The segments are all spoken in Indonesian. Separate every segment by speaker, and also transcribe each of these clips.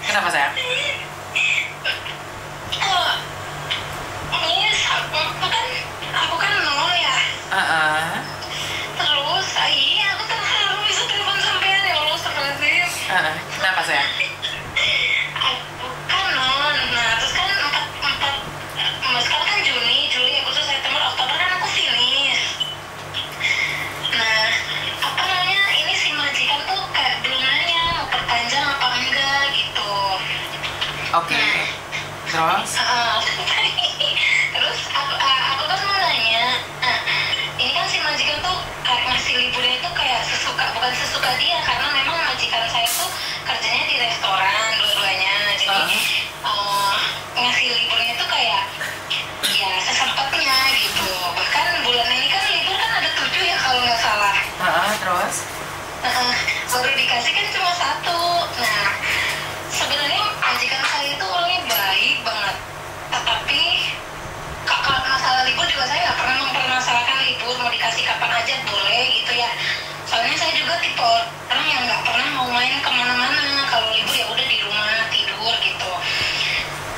Speaker 1: Kenapa sayang?
Speaker 2: Ini aku kan nol ya. Terus iya aku terharu bisa telepon sampean ya Allah astagfirullahaladzim.
Speaker 1: Kenapa sayang?
Speaker 2: Aku kan non, nah terus kan empat sekarang kan Juni, Juli, Agustus, September, Oktober kan aku finish. Nah apa namanya ini si majikan tuh kayak belum nanya mau perpanjang apa enggak gitu.
Speaker 1: Oke. Terus?
Speaker 2: Terus aku kan mau nanya, ini kan si majikan tuh kayak ngasih liburnya itu kayak bukan sesuka dia, karena memang majikan saya tuh kerjanya di restoran dua-duanya, jadi ngasih liburnya tuh kayak ya sesempatnya gitu. Bahkan bulan ini kan libur kan ada 7 ya kalau nggak salah.
Speaker 1: Terus?
Speaker 2: Baru dikasih kan cuma 1. Nah sebenarnya majikan saya itu orangnya baik banget, tetapi kalau masalah libur juga saya nggak pernah mempermasalahkan libur, mau dikasih kapan aja boleh gitu ya. Soalnya saya juga tipe orang yang nggak pernah mau main kemana-mana. Kalau libur ya udah di rumah tidur gitu.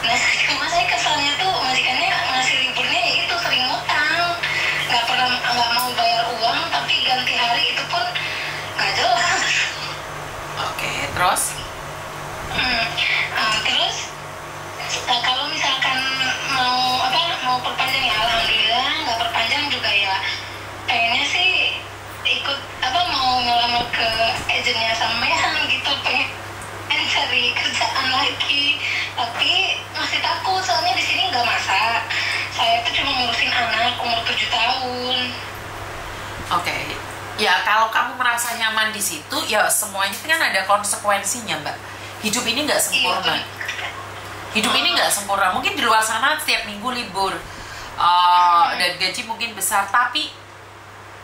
Speaker 2: Nah cuma saya kesalnya tuh majikannya ngasih liburnya ya itu sering ngutang, nggak mau bayar uang, tapi ganti hari itu pun nggak jelas.
Speaker 1: Oke, terus?
Speaker 2: Terus kalau misalkan mau perpanjang ya alhamdulillah, nggak perpanjang juga ya pengennya sih ikut mau ngelamar ke agennya sampean gitu, pengen cari kerjaan lagi, tapi masih takut soalnya di sini nggak masak, saya tuh cuma ngurusin anak umur 7 tahun.
Speaker 1: Oke. Ya kalau kamu merasa nyaman di situ, ya semuanya kan ada konsekuensinya, Mbak. Hidup ini nggak sempurna. Hidup ini nggak sempurna. Mungkin di luar sana setiap minggu libur dan gaji mungkin besar, tapi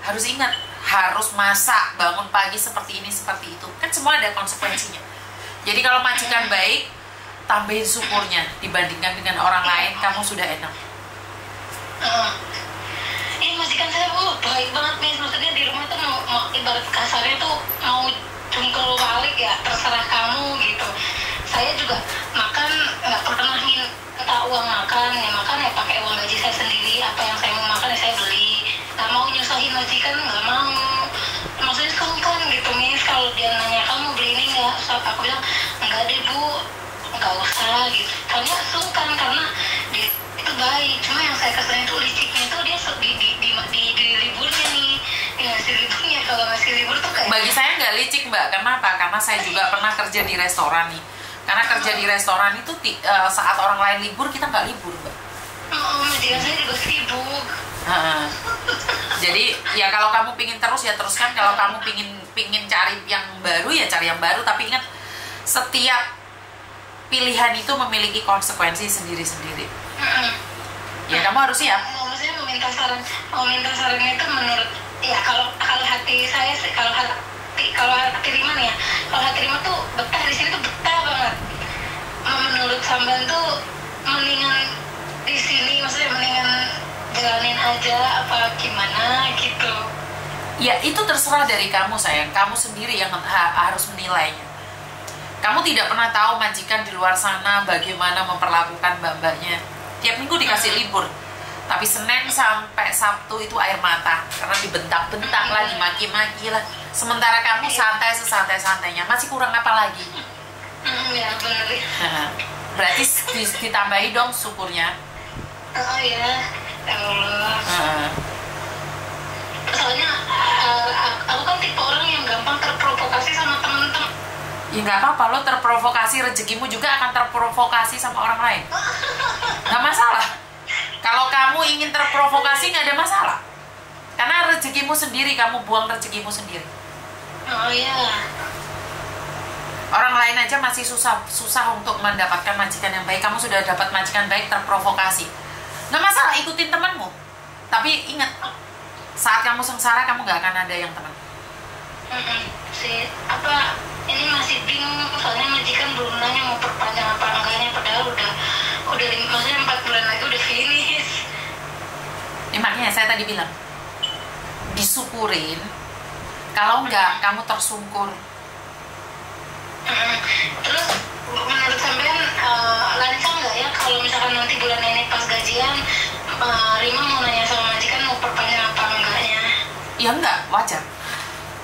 Speaker 1: harus ingat, harus masak, bangun pagi seperti ini seperti itu. Kan semua ada konsekuensinya. Jadi kalau majikan baik, tambahin syukurnya dibandingkan dengan orang lain, kamu sudah enak.
Speaker 2: Ini majikan saya baik banget nih, maksudnya di rumah tuh mau ibarat kasarnya tuh mau jungkel balik ya, terserah kamu gitu. Saya juga makan nggak pernah minta uang makan ya pakai uang gaji saya sendiri, apa yang saya mau makan ya saya beli, nggak mau nyusahin majikan, nggak mau. Maksudnya sungkan gitu Miss, kalau dia nanya kamu beli ini nggak, aku bilang enggak deh Bu, nggak usah gitu. Soalnya sungkan karena dia itu baik, cuma yang saya keselin itu liciknya itu dia di liburnya nih, ngasih liburnya. Kalau ngasih libur tuh kayak
Speaker 1: Bagi saya nggak licik, Mbak. Kenapa? Karena saya juga pernah kerja di restoran nih. Karena kerja di restoran itu saat orang lain libur, kita nggak libur, Mbak.
Speaker 2: majikan saya juga sibuk.
Speaker 1: Jadi ya kalau kamu pingin terus ya teruskan. Kalau kamu pingin cari yang baru ya cari yang baru. Tapi ingat, setiap pilihan itu memiliki konsekuensi sendiri-sendiri. Ya kamu harus siap.
Speaker 2: Maksudnya meminta sarannya itu menurut ya kalau hati saya sih, kalau hati Rima nih ya, kalau hati Rima tuh betah di sini tuh betah banget. Menurut Samban tuh mendingan di sini, maksudnya mendingan jalanin aja apa gimana gitu.
Speaker 1: Ya itu terserah dari kamu sayang. Kamu sendiri yang harus menilainya. Kamu tidak pernah tahu majikan di luar sana bagaimana memperlakukan mbak-mbaknya. Tiap minggu dikasih libur, tapi Senin sampai Sabtu itu air mata karena dibentak-bentak lah, dimaki-maki lah. Sementara kamu santai sesantai-santainya. Masih kurang apa lagi?
Speaker 2: Ya benar.
Speaker 1: Berarti ditambahi dong syukurnya.
Speaker 2: Oh ya Allah. Soalnya aku kan tipe orang yang gampang terprovokasi sama temen-temen.
Speaker 1: Ya nggak apa-apa, lo terprovokasi, rezekimu juga akan terprovokasi sama orang lain. Nggak masalah. Kalau kamu ingin terprovokasi nggak ada masalah. Karena rezekimu sendiri, kamu buang rezekimu sendiri.
Speaker 2: Oh iya.
Speaker 1: Orang lain aja masih susah untuk mendapatkan majikan yang baik. Kamu sudah dapat majikan baik, terprovokasi. Nggak masalah, ikutin temanmu. Tapi ingat, saat kamu sengsara, kamu nggak akan ada yang teman.
Speaker 2: Ini masih bingung, soalnya majikan belum nanya mau perpanjang apa enggaknya, padahal udah maksudnya 4 bulan lagi udah finish.
Speaker 1: Ini makanya saya tadi bilang, disyukurin. Kalau enggak, kamu tersungkur.
Speaker 2: Terus Rima mau nanya sama majikan mau perpanjang apa enggaknya?
Speaker 1: Ya enggak, wajar.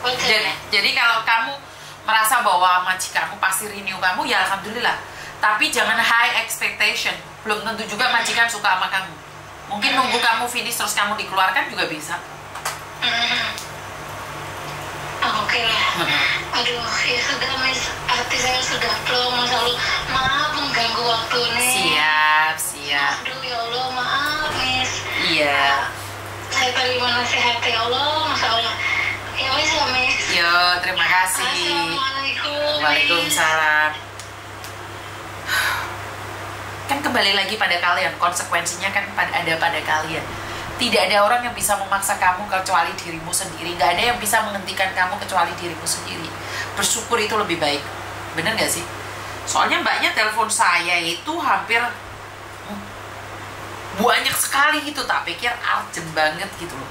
Speaker 2: Wajar
Speaker 1: Jadi,
Speaker 2: ya?
Speaker 1: jadi kalau kamu merasa bahwa majikanmu pasti renew kamu, ya alhamdulillah. Tapi jangan high expectation. Belum tentu juga majikan suka sama kamu. Mungkin nunggu kamu finish terus kamu dikeluarkan juga bisa.
Speaker 2: Oke lah. Aduh, ya sudah Miss, hati saya sudah plong. Maaf mengganggu waktu nih.
Speaker 1: Siap.
Speaker 2: Aduh ya Allah, maaf Miss.
Speaker 1: Iya.
Speaker 2: Saya terima nasihat ya Allah, Masya Allah. Ya wis ya Miss.
Speaker 1: Yo, terima kasih.
Speaker 2: Assalamualaikum.
Speaker 1: Waalaikumsalam. Kan kembali lagi pada kalian, konsekuensinya kan ada pada kalian. Tidak ada orang yang bisa memaksa kamu kecuali dirimu sendiri. Gak ada yang bisa menghentikan kamu kecuali dirimu sendiri. Bersyukur itu lebih baik. Bener gak sih? Soalnya mbaknya telepon saya itu hampir banyak sekali gitu. Tak pikir urgent banget gitu loh.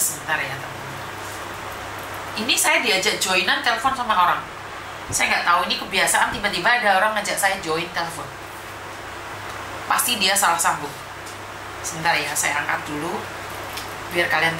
Speaker 1: Sebentar ya teman. Ini saya diajak joinan telepon sama orang. Saya nggak tahu ini kebiasaan, tiba-tiba ada orang ngajak saya join telepon. Pasti dia salah sambung. Sebentar ya, saya angkat dulu biar kalian tahu.